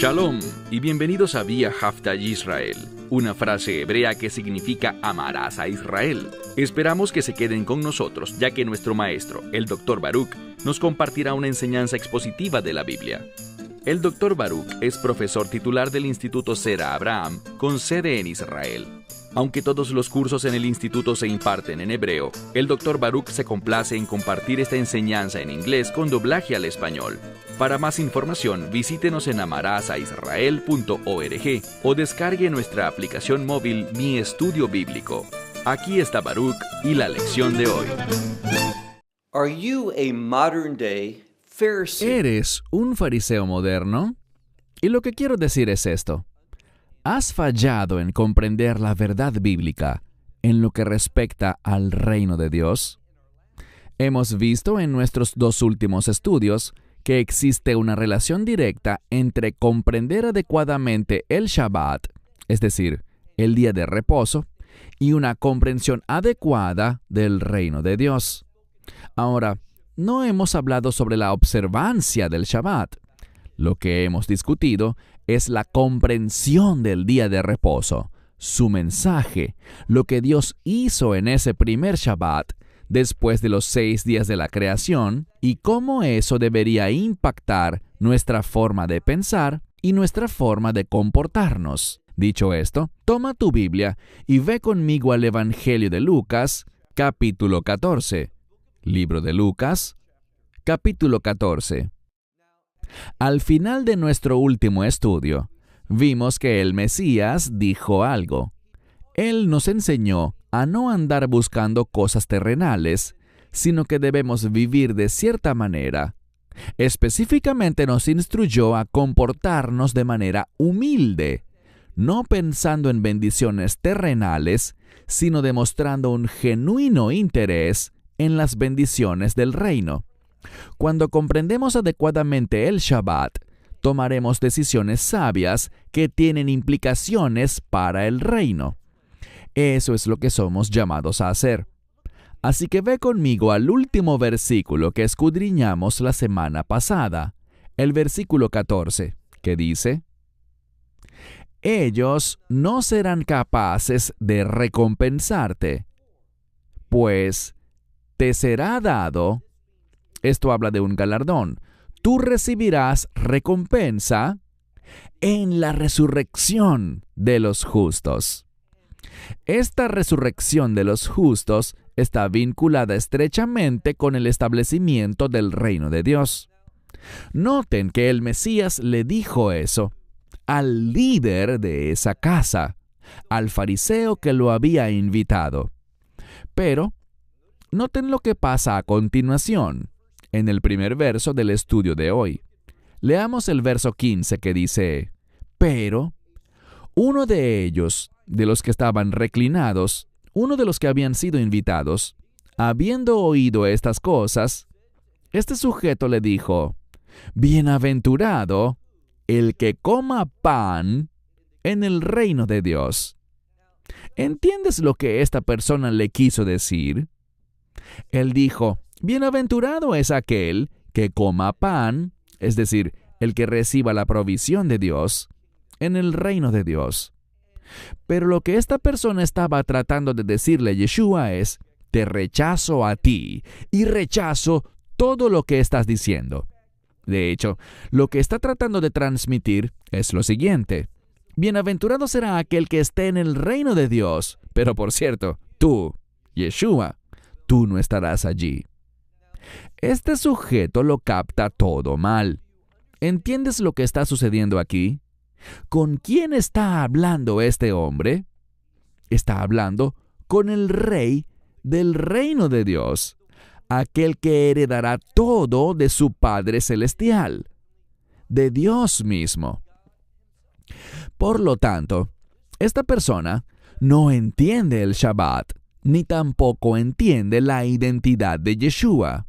Shalom y bienvenidos a Vía Hafta Yisrael, una frase hebrea que significa amarás a Israel. Esperamos que se queden con nosotros, ya que nuestro maestro, el Dr. Baruch, nos compartirá una enseñanza expositiva de la Biblia. El Dr. Baruch es profesor titular del Instituto Sera Abraham, con sede en Israel. Aunque todos los cursos en el instituto se imparten en hebreo, el Dr. Baruch se complace en compartir esta enseñanza en inglés con doblaje al español. Para más información, visítenos en amarasaisrael.org o descargue nuestra aplicación móvil Mi Estudio Bíblico. Aquí está Baruch y la lección de hoy. Are you a modern-day Pharisee? ¿Eres un fariseo moderno? Y lo que quiero decir es esto. ¿Has fallado en comprender la verdad bíblica en lo que respecta al reino de Dios? Hemos visto en nuestros dos últimos estudios que existe una relación directa entre comprender adecuadamente el Shabbat, es decir, el día de reposo, y una comprensión adecuada del reino de Dios. Ahora, no hemos hablado sobre la observancia del Shabbat. Lo que hemos discutido es la comprensión del día de reposo, su mensaje, lo que Dios hizo en ese primer Shabbat, después de los 6 días de la creación, y cómo eso debería impactar nuestra forma de pensar y nuestra forma de comportarnos. Dicho esto, toma tu Biblia y ve conmigo al Evangelio de Lucas, capítulo 14. Libro de Lucas, capítulo 14. Al final de nuestro último estudio, vimos que el Mesías dijo algo. Él nos enseñó a no andar buscando cosas terrenales, sino que debemos vivir de cierta manera. Específicamente nos instruyó a comportarnos de manera humilde, no pensando en bendiciones terrenales, sino demostrando un genuino interés en las bendiciones del reino. Cuando comprendemos adecuadamente el Shabbat, tomaremos decisiones sabias que tienen implicaciones para el reino. Eso es lo que somos llamados a hacer. Así que ve conmigo al último versículo que escudriñamos la semana pasada, el versículo 14, que dice: ellos no serán capaces de recompensarte, pues te será dado. Esto habla de un galardón. Tú recibirás recompensa en la resurrección de los justos. Esta resurrección de los justos está vinculada estrechamente con el establecimiento del reino de Dios. Noten que el Mesías le dijo eso al líder de esa casa, al fariseo que lo había invitado. Pero noten lo que pasa a continuación, en el primer verso del estudio de hoy. Leamos el verso 15 que dice: pero uno de ellos, de los que estaban reclinados, uno de los que habían sido invitados, habiendo oído estas cosas, este sujeto le dijo: bienaventurado el que coma pan en el reino de Dios. ¿Entiendes lo que esta persona le quiso decir? Él dijo: bienaventurado es aquel que coma pan, es decir, el que reciba la provisión de Dios, en el reino de Dios. Pero lo que esta persona estaba tratando de decirle a Yeshua es: te rechazo a ti y rechazo todo lo que estás diciendo. De hecho, lo que está tratando de transmitir es lo siguiente: bienaventurado será aquel que esté en el reino de Dios, pero por cierto, tú, Yeshua, tú no estarás allí. Este sujeto lo capta todo mal. ¿Entiendes lo que está sucediendo aquí? ¿Con quién está hablando este hombre? Está hablando con el rey del reino de Dios, aquel que heredará todo de su Padre Celestial, de Dios mismo. Por lo tanto, esta persona no entiende el Shabbat, ni tampoco entiende la identidad de Yeshua.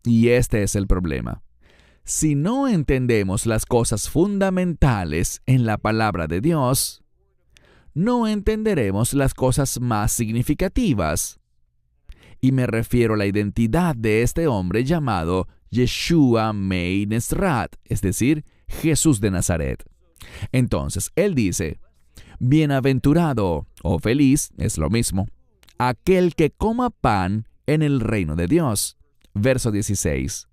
Y este es el problema. Si no entendemos las cosas fundamentales en la palabra de Dios, no entenderemos las cosas más significativas. Y me refiero a la identidad de este hombre llamado Yeshua Mei Nesrat, es decir, Jesús de Nazaret. Entonces, él dice, bienaventurado o feliz, es lo mismo, aquel que coma pan en el reino de Dios. Verso 16.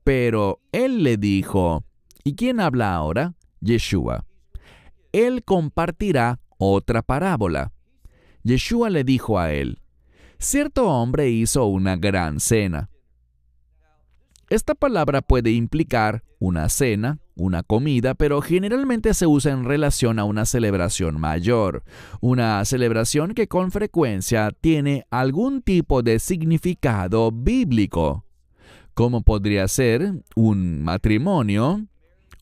Pero él le dijo, ¿y quién habla ahora? Yeshua. Él compartirá otra parábola. Yeshua le dijo a él, cierto hombre hizo una gran cena. Esta palabra puede implicar una cena, una comida, pero generalmente se usa en relación a una celebración mayor, una celebración que con frecuencia tiene algún tipo de significado bíblico, como podría ser un matrimonio,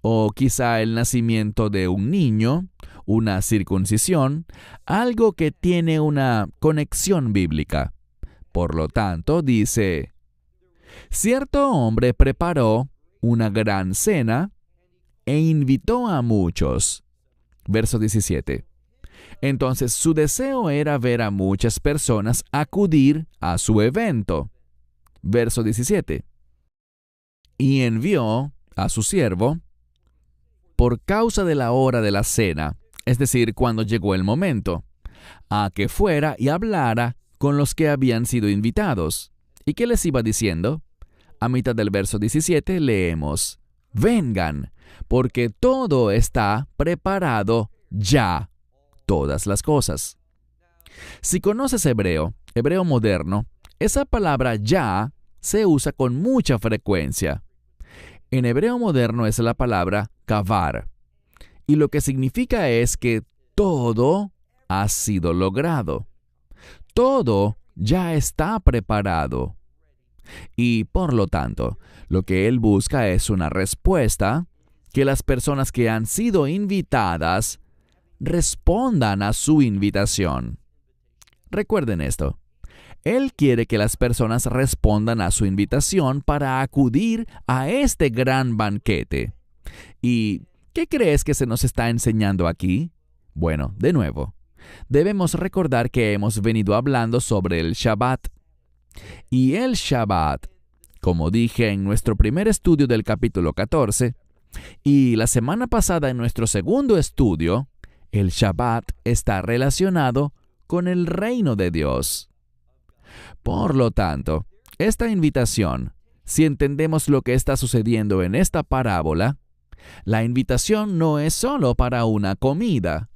o quizá el nacimiento de un niño, una circuncisión, algo que tiene una conexión bíblica. Por lo tanto, dice, cierto hombre preparó una gran cena e invitó a muchos. Verso 17. Entonces su deseo era ver a muchas personas acudir a su evento. Verso 17. Y envió a su siervo por causa de la hora de la cena, es decir, cuando llegó el momento, a que fuera y hablara con los que habían sido invitados. ¿Y qué les iba diciendo? A mitad del verso 17 leemos, vengan, porque todo está preparado ya, todas las cosas. Si conoces hebreo moderno, esa palabra ya se usa con mucha frecuencia. En hebreo moderno es la palabra kavar, y lo que significa es que todo ha sido logrado. Todo ya está preparado. Y por lo tanto, lo que él busca es una respuesta que las personas que han sido invitadas respondan a su invitación. Recuerden esto. Él quiere que las personas respondan a su invitación para acudir a este gran banquete. ¿Y qué crees que se nos está enseñando aquí? Bueno, de nuevo, debemos recordar que hemos venido hablando sobre el Shabbat. Y el Shabbat, como dije en nuestro primer estudio del capítulo 14, y la semana pasada en nuestro segundo estudio, el Shabbat está relacionado con el reino de Dios. Por lo tanto, esta invitación, si entendemos lo que está sucediendo en esta parábola, la invitación no es solo para una comida,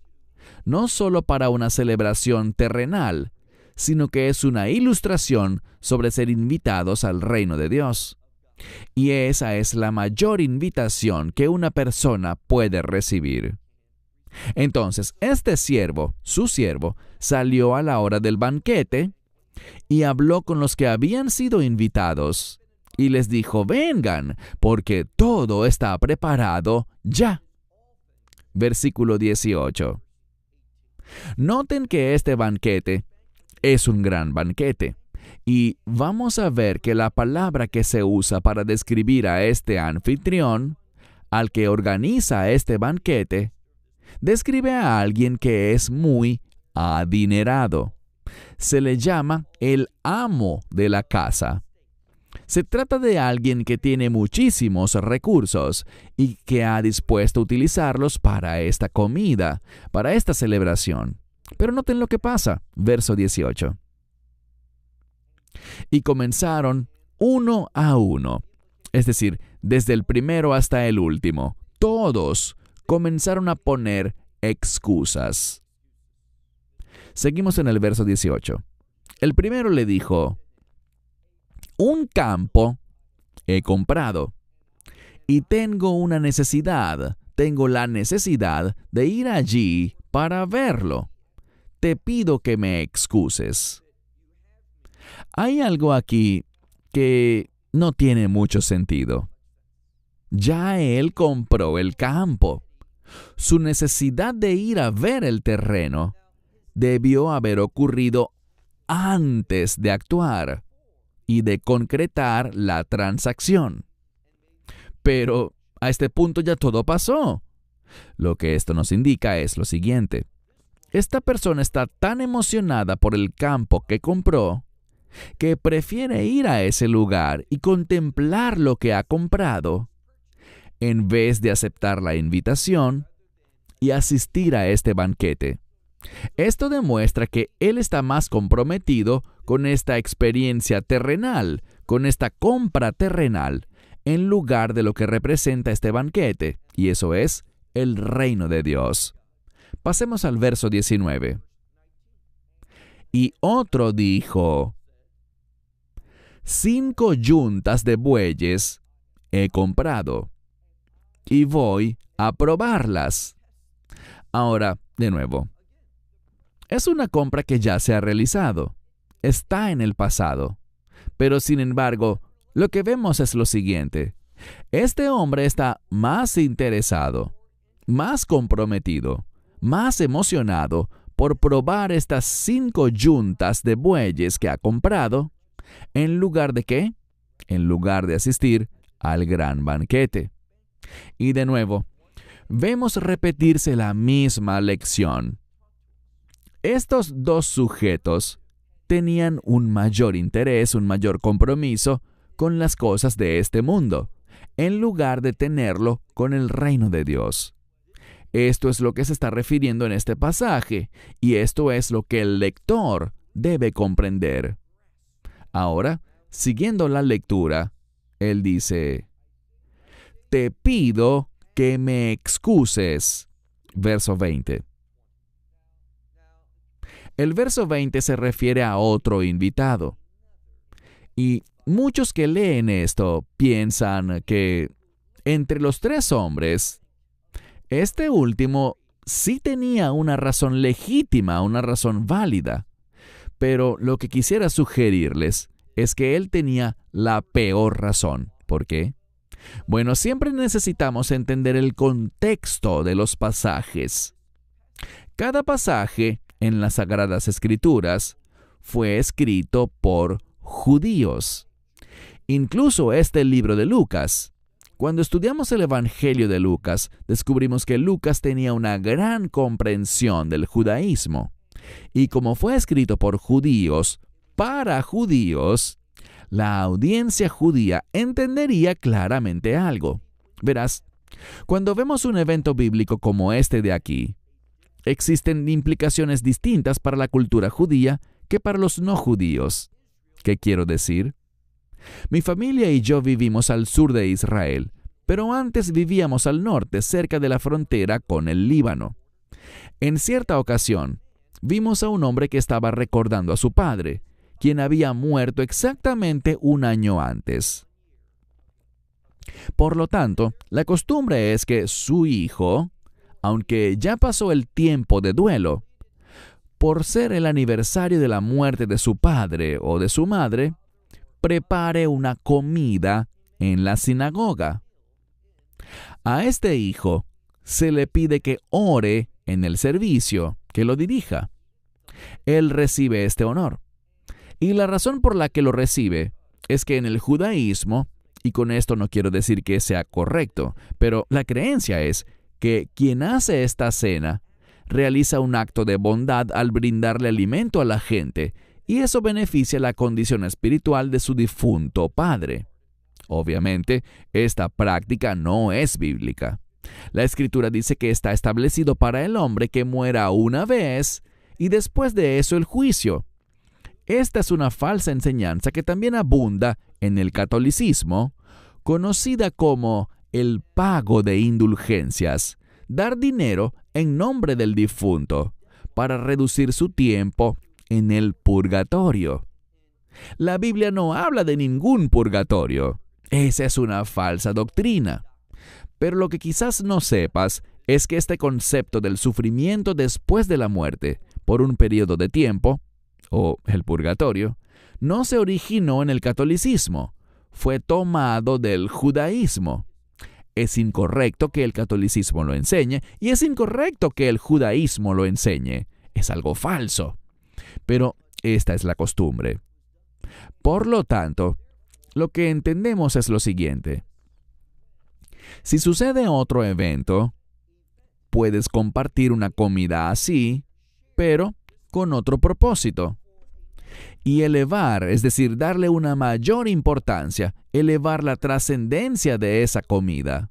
no solo para una celebración terrenal, sino que es una ilustración sobre ser invitados al reino de Dios. Y esa es la mayor invitación que una persona puede recibir. Entonces, este siervo, su siervo, salió a la hora del banquete y habló con los que habían sido invitados y les dijo, vengan, porque todo está preparado ya. Versículo 18. Noten que este banquete es un gran banquete, y vamos a ver que la palabra que se usa para describir a este anfitrión, al que organiza este banquete, describe a alguien que es muy adinerado. Se le llama el amo de la casa. Se trata de alguien que tiene muchísimos recursos y que ha dispuesto a utilizarlos para esta comida, para esta celebración. Pero noten lo que pasa, verso 18. Y comenzaron uno a uno, es decir, desde el primero hasta el último, todos comenzaron a poner excusas. Seguimos en el verso 18. El primero le dijo, un campo he comprado y tengo la necesidad de ir allí para verlo. Te pido que me excuses. Hay algo aquí que no tiene mucho sentido. Ya él compró el campo. Su necesidad de ir a ver el terreno debió haber ocurrido antes de actuar y de concretar la transacción. Pero a este punto ya todo pasó. Lo que esto nos indica es lo siguiente. Esta persona está tan emocionada por el campo que compró que prefiere ir a ese lugar y contemplar lo que ha comprado en vez de aceptar la invitación y asistir a este banquete. Esto demuestra que él está más comprometido con esta experiencia terrenal, con esta compra terrenal, en lugar de lo que representa este banquete, y eso es el reino de Dios. Pasemos al verso 19. Y otro dijo: 5 yuntas de bueyes he comprado, y voy a probarlas. Ahora, de nuevo, es una compra que ya se ha realizado, está en el pasado, pero sin embargo, lo que vemos es lo siguiente: este hombre está más interesado, más comprometido, más emocionado por probar estas 5 yuntas de bueyes que ha comprado, ¿en lugar de qué? En lugar de asistir al gran banquete. Y de nuevo, vemos repetirse la misma lección. Estos dos sujetos tenían un mayor interés, un mayor compromiso con las cosas de este mundo, en lugar de tenerlo con el reino de Dios. Esto es lo que se está refiriendo en este pasaje, y esto es lo que el lector debe comprender. Ahora, siguiendo la lectura, él dice: te pido que me excuses. Verso 20. El verso 20 se refiere a otro invitado. Y muchos que leen esto piensan que entre los 3 hombres, este último sí tenía una razón legítima, una razón válida. Pero lo que quisiera sugerirles es que él tenía la peor razón. ¿Por qué? Bueno, siempre necesitamos entender el contexto de los pasajes. Cada pasaje en las Sagradas Escrituras fue escrito por judíos. Incluso este libro de Lucas. Cuando estudiamos el Evangelio de Lucas, descubrimos que Lucas tenía una gran comprensión del judaísmo. Y como fue escrito por judíos, para judíos, la audiencia judía entendería claramente algo. Verás, cuando vemos un evento bíblico como este de aquí, existen implicaciones distintas para la cultura judía que para los no judíos. ¿Qué quiero decir? Mi familia y yo vivimos al sur de Israel, pero antes vivíamos al norte, cerca de la frontera con el Líbano. En cierta ocasión, vimos a un hombre que estaba recordando a su padre, quien había muerto exactamente 1 año antes. Por lo tanto, la costumbre es que su hijo, aunque ya pasó el tiempo de duelo, por ser el aniversario de la muerte de su padre o de su madre, prepare una comida en la sinagoga. A este hijo se le pide que ore en el servicio, que lo dirija. Él recibe este honor. Y la razón por la que lo recibe es que en el judaísmo, y con esto no quiero decir que sea correcto, pero la creencia es que quien hace esta cena realiza un acto de bondad al brindarle alimento a la gente, y eso beneficia la condición espiritual de su difunto padre. Obviamente, esta práctica no es bíblica. La Escritura dice que está establecido para el hombre que muera una vez y después de eso el juicio. Esta es una falsa enseñanza que también abunda en el catolicismo, conocida como el pago de indulgencias, dar dinero en nombre del difunto para reducir su tiempo en el purgatorio. La Biblia no habla de ningún purgatorio. Esa es una falsa doctrina. Pero lo que quizás no sepas es que este concepto del sufrimiento después de la muerte, por un periodo de tiempo, o el purgatorio, no se originó en el catolicismo, fue tomado del judaísmo. Es incorrecto que el catolicismo lo enseñe y es incorrecto que el judaísmo lo enseñe. Es algo falso. Pero esta es la costumbre. Por lo tanto, lo que entendemos es lo siguiente. Si sucede otro evento, puedes compartir una comida así, pero con otro propósito. Y elevar, es decir, darle una mayor importancia, elevar la trascendencia de esa comida.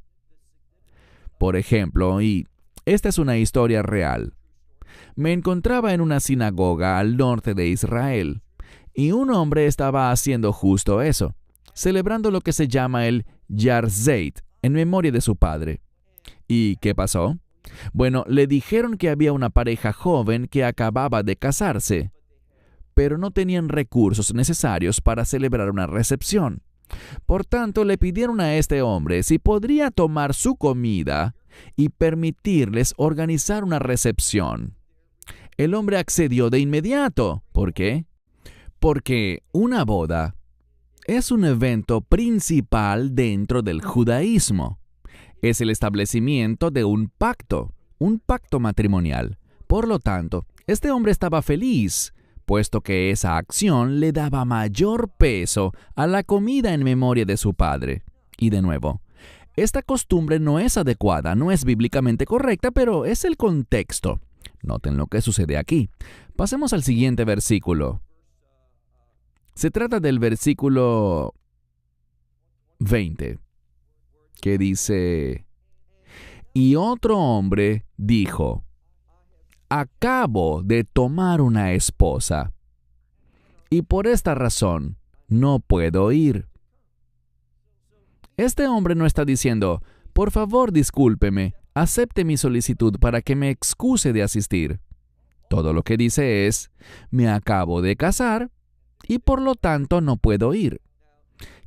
Por ejemplo, y esta es una historia real. Me encontraba en una sinagoga al norte de Israel, y un hombre estaba haciendo justo eso, celebrando lo que se llama el Yarzeit, en memoria de su padre. ¿Y qué pasó? Bueno, le dijeron que había una pareja joven que acababa de casarse, pero no tenían recursos necesarios para celebrar una recepción. Por tanto, le pidieron a este hombre si podría tomar su comida y permitirles organizar una recepción. El hombre accedió de inmediato. ¿Por qué? Porque una boda es un evento principal dentro del judaísmo. Es el establecimiento de un pacto matrimonial. Por lo tanto, este hombre estaba feliz, puesto que esa acción le daba mayor peso a la comida en memoria de su padre. Y de nuevo, esta costumbre no es adecuada, no es bíblicamente correcta, pero es el contexto. Noten lo que sucede aquí. Pasemos al siguiente versículo. Se trata del versículo 20, que dice: Y otro hombre dijo: Acabo de tomar una esposa, y por esta razón no puedo ir. Este hombre no está diciendo: por favor, discúlpeme, acepte mi solicitud para que me excuse de asistir. Todo lo que dice es: me acabo de casar y por lo tanto no puedo ir.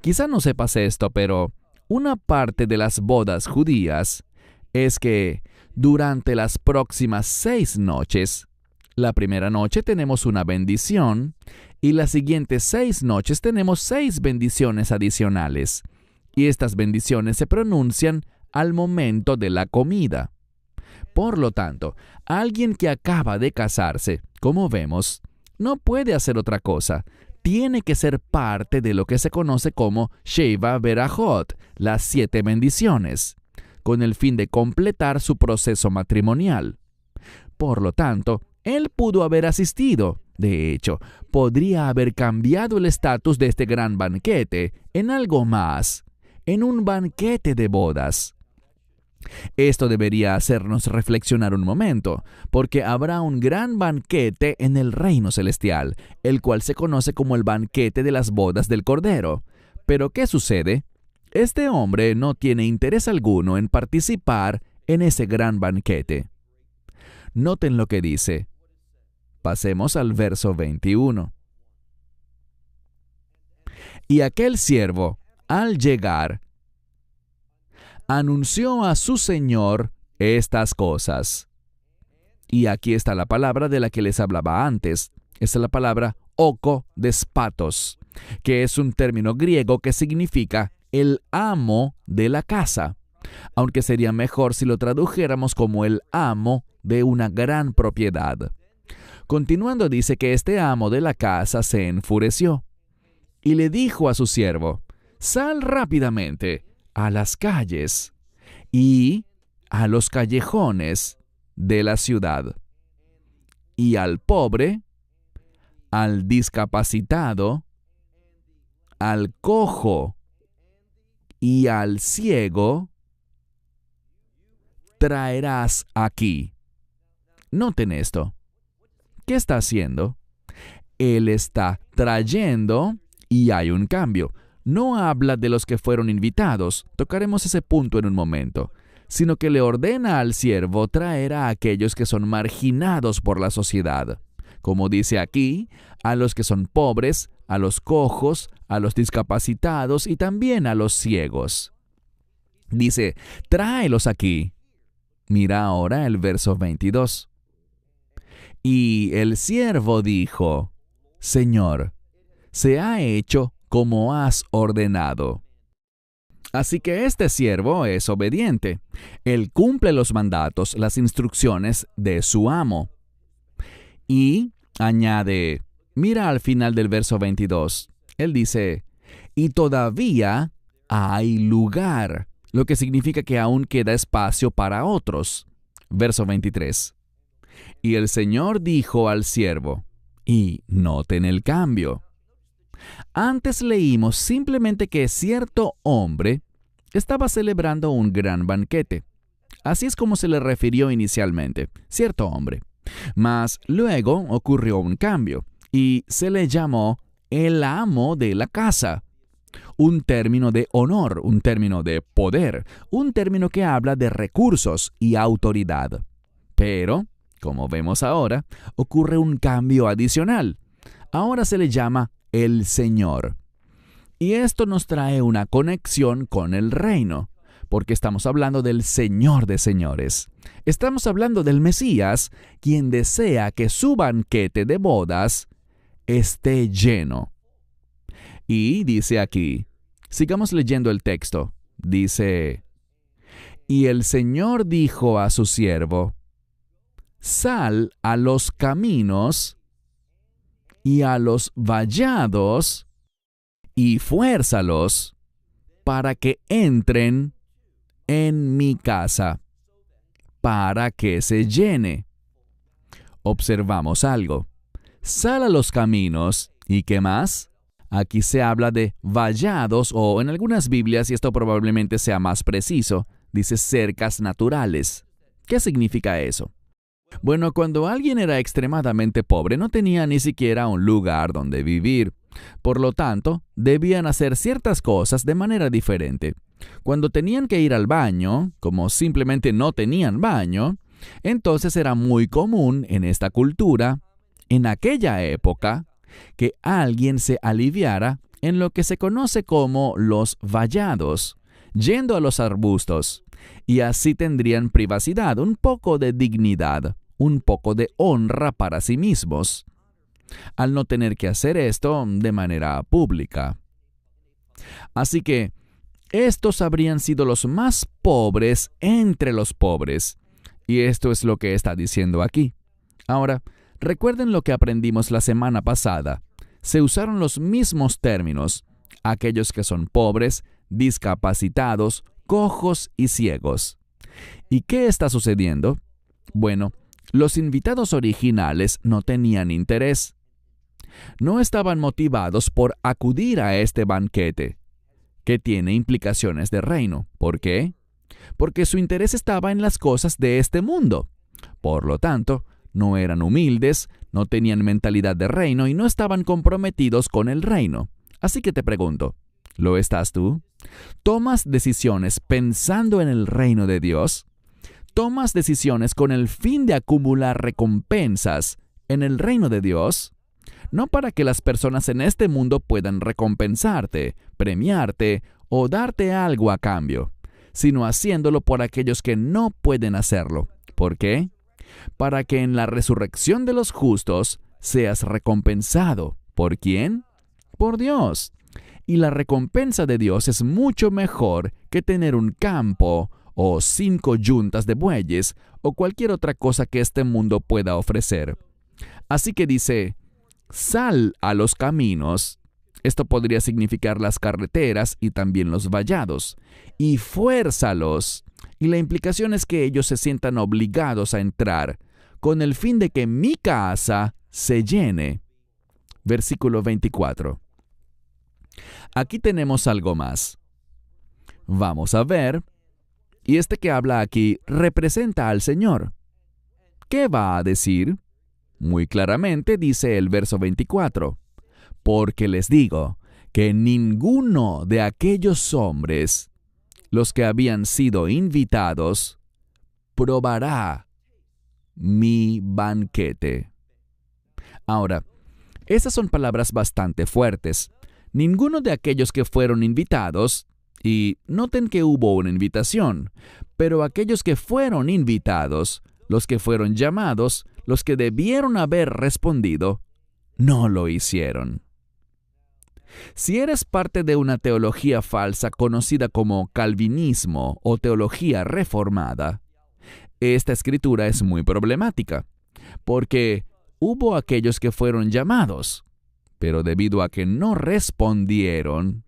Quizá no sepas esto, pero una parte de las bodas judías es que durante las próximas 6 noches, la primera noche tenemos una bendición y las siguientes 6 noches tenemos 6 bendiciones adicionales. Y estas bendiciones se pronuncian al momento de la comida. Por lo tanto, alguien que acaba de casarse, como vemos, no puede hacer otra cosa. Tiene que ser parte de lo que se conoce como Sheva Berajot, las 7 bendiciones, con el fin de completar su proceso matrimonial. Por lo tanto, él pudo haber asistido. De hecho, podría haber cambiado el estatus de este gran banquete en algo más, en un banquete de bodas. Esto debería hacernos reflexionar un momento, porque habrá un gran banquete en el reino celestial, el cual se conoce como el banquete de las bodas del Cordero. Pero ¿qué sucede? Este hombre no tiene interés alguno en participar en ese gran banquete. Noten lo que dice. Pasemos al verso 21. Y aquel siervo, al llegar, anunció a su señor estas cosas. Y aquí está la palabra de la que les hablaba antes. Esta es la palabra despatos, que es un término griego que significa el amo de la casa, aunque sería mejor si lo tradujéramos como el amo de una gran propiedad. Continuando dice que este amo de la casa se enfureció y le dijo a su siervo: sal rápidamente a las calles y a los callejones de la ciudad, y al pobre, al discapacitado, al cojo y al ciego traerás aquí. Noten esto. ¿Qué está haciendo? Él está trayendo y hay un cambio. No habla de los que fueron invitados, tocaremos ese punto en un momento, sino que le ordena al siervo traer a aquellos que son marginados por la sociedad. Como dice aquí, a los que son pobres, a los cojos, a los discapacitados y también a los ciegos. Dice, tráelos aquí. Mira ahora el verso 22. Y el siervo dijo: Señor, se ha hecho como has ordenado. Así que este siervo es obediente. Él cumple los mandatos, las instrucciones de su amo. Y añade, mira al final del verso 22. Él dice, y todavía hay lugar, lo que significa que aún queda espacio para otros. Verso 23. Y el Señor dijo al siervo, y noten el cambio. Antes leímos simplemente que cierto hombre estaba celebrando un gran banquete. Así es como se le refirió inicialmente, cierto hombre. Mas luego ocurrió un cambio y se le llamó el amo de la casa. Un término de honor, un término de poder, un término que habla de recursos y autoridad. Pero, como vemos ahora, ocurre un cambio adicional. Ahora se le llama el Señor. Y esto nos trae una conexión con el reino, porque estamos hablando del Señor de señores. Estamos hablando del Mesías, quien desea que su banquete de bodas esté lleno. Y dice aquí, sigamos leyendo el texto, dice, y el Señor dijo a su siervo, sal a los caminos y a los vallados y fuérzalos para que entren en mi casa, para que se llene. Observamos algo. Sal a los caminos, ¿y qué más? Aquí se habla de vallados, o en algunas Biblias, y esto probablemente sea más preciso, dice cercas naturales. ¿Qué significa eso? Bueno, cuando alguien era extremadamente pobre, no tenía ni siquiera un lugar donde vivir. Por lo tanto, debían hacer ciertas cosas de manera diferente. Cuando tenían que ir al baño, como simplemente no tenían baño, entonces era muy común en esta cultura, en aquella época, que alguien se aliviara en lo que se conoce como los vallados, yendo a los arbustos, y así tendrían privacidad, un poco de dignidad, un poco de honra para sí mismos, al no tener que hacer esto de manera pública. Así que estos habrían sido los más pobres entre los pobres, y esto es lo que está diciendo aquí. Ahora, recuerden lo que aprendimos la semana pasada. Se usaron los mismos términos, aquellos que son pobres, discapacitados, cojos y ciegos. ¿Y qué está sucediendo? Bueno, los invitados originales no tenían interés. No estaban motivados por acudir a este banquete, que tiene implicaciones de reino. ¿Por qué? Porque su interés estaba en las cosas de este mundo. Por lo tanto, no eran humildes, no tenían mentalidad de reino y no estaban comprometidos con el reino. Así que te pregunto, ¿lo estás tú? ¿Tomas decisiones pensando en el reino de Dios? ¿Tomas decisiones con el fin de acumular recompensas en el reino de Dios? No para que las personas en este mundo puedan recompensarte, premiarte o darte algo a cambio, sino haciéndolo por aquellos que no pueden hacerlo. ¿Por qué? Para que en la resurrección de los justos seas recompensado. ¿Por quién? Por Dios. Y la recompensa de Dios es mucho mejor que tener un campo o 5 yuntas de bueyes o cualquier otra cosa que este mundo pueda ofrecer. Así que dice, sal a los caminos. Esto podría significar las carreteras y también los vallados. Y fuérzalos. Y la implicación es que ellos se sientan obligados a entrar, con el fin de que mi casa se llene. Versículo 24. Aquí tenemos algo más. Vamos a ver. Y este que habla aquí representa al Señor. ¿Qué va a decir? Muy claramente dice el verso 24. Porque les digo que ninguno de aquellos hombres, los que habían sido invitados, probará mi banquete. Ahora, esas son palabras bastante fuertes. Ninguno de aquellos que fueron invitados, y noten que hubo una invitación, pero aquellos que fueron invitados, los que fueron llamados, los que debieron haber respondido, no lo hicieron. Si eres parte de una teología falsa conocida como calvinismo o teología reformada, esta escritura es muy problemática, porque hubo aquellos que fueron llamados, pero debido a que no respondieron,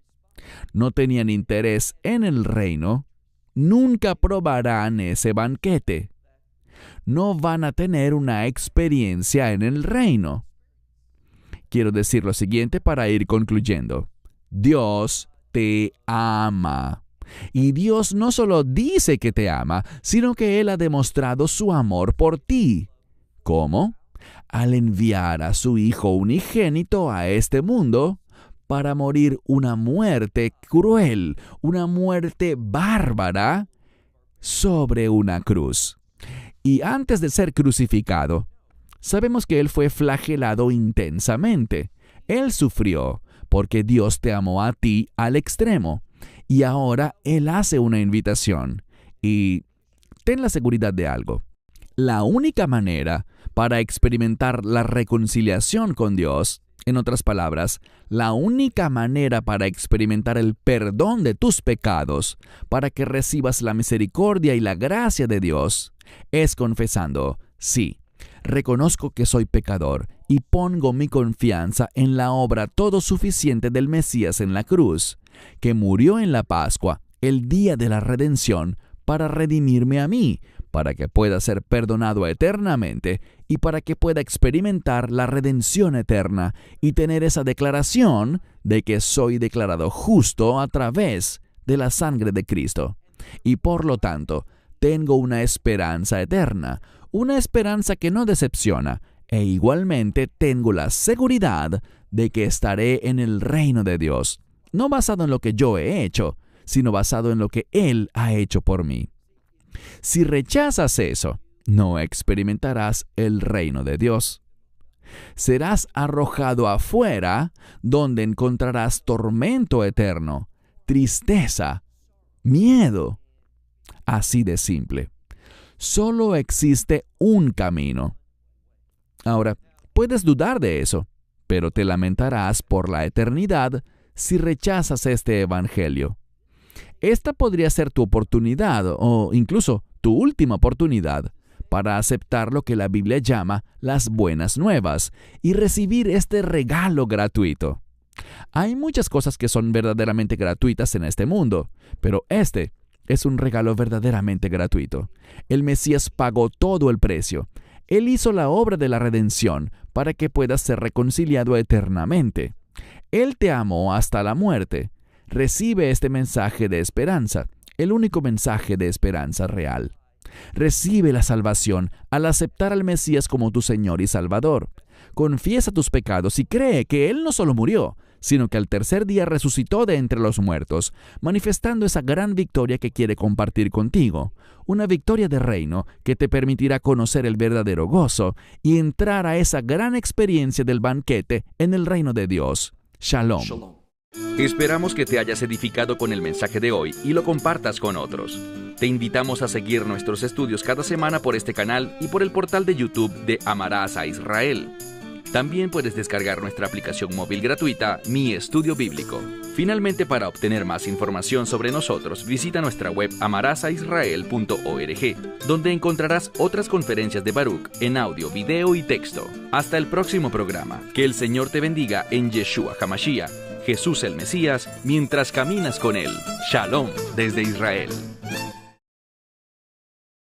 no tenían interés en el reino, nunca probarán ese banquete. No van a tener una experiencia en el reino. Quiero decir lo siguiente para ir concluyendo. Dios te ama. Y Dios no solo dice que te ama, sino que Él ha demostrado su amor por ti. ¿Cómo? Al enviar a su Hijo unigénito a este mundo para morir una muerte cruel, una muerte bárbara, sobre una cruz. Y antes de ser crucificado, sabemos que Él fue flagelado intensamente. Él sufrió porque Dios te amó a ti al extremo. Y ahora Él hace una invitación. Y ten la seguridad de algo. La única manera para experimentar la reconciliación con Dios, en otras palabras, la única manera para experimentar el perdón de tus pecados, para que recibas la misericordia y la gracia de Dios, es confesando, sí, reconozco que soy pecador y pongo mi confianza en la obra todo suficiente del Mesías en la cruz, que murió en la Pascua, el día de la redención, para redimirme a mí, para que pueda ser perdonado eternamente y para que pueda experimentar la redención eterna y tener esa declaración de que soy declarado justo a través de la sangre de Cristo. Y por lo tanto, tengo una esperanza eterna, una esperanza que no decepciona, e igualmente tengo la seguridad de que estaré en el reino de Dios, no basado en lo que yo he hecho, sino basado en lo que Él ha hecho por mí. Si rechazas eso, no experimentarás el reino de Dios. Serás arrojado afuera, donde encontrarás tormento eterno, tristeza, miedo. Así de simple. Solo existe un camino. Ahora, puedes dudar de eso, pero te lamentarás por la eternidad si rechazas este evangelio. Esta podría ser tu oportunidad o incluso tu última oportunidad para aceptar lo que la Biblia llama las buenas nuevas y recibir este regalo gratuito. Hay muchas cosas que son verdaderamente gratuitas en este mundo, pero este es un regalo verdaderamente gratuito. El Mesías pagó todo el precio. Él hizo la obra de la redención para que puedas ser reconciliado eternamente. Él te amó hasta la muerte. Recibe este mensaje de esperanza, el único mensaje de esperanza real. Recibe la salvación al aceptar al Mesías como tu Señor y Salvador. Confiesa tus pecados y cree que Él no solo murió, sino que al tercer día resucitó de entre los muertos, manifestando esa gran victoria que quiere compartir contigo, una victoria de reino que te permitirá conocer el verdadero gozo y entrar a esa gran experiencia del banquete en el reino de Dios. Shalom. Esperamos que te hayas edificado con el mensaje de hoy y lo compartas con otros. Te invitamos a seguir nuestros estudios cada semana por este canal y por el portal de YouTube de Amarás a Israel. También puedes descargar nuestra aplicación móvil gratuita, Mi Estudio Bíblico. Finalmente, para obtener más información sobre nosotros, visita nuestra web amarasaisrael.org, donde encontrarás otras conferencias de Baruch en audio, video y texto. Hasta el próximo programa. Que el Señor te bendiga en Yeshua HaMashiach, Jesús el Mesías, mientras caminas con Él. Shalom desde Israel.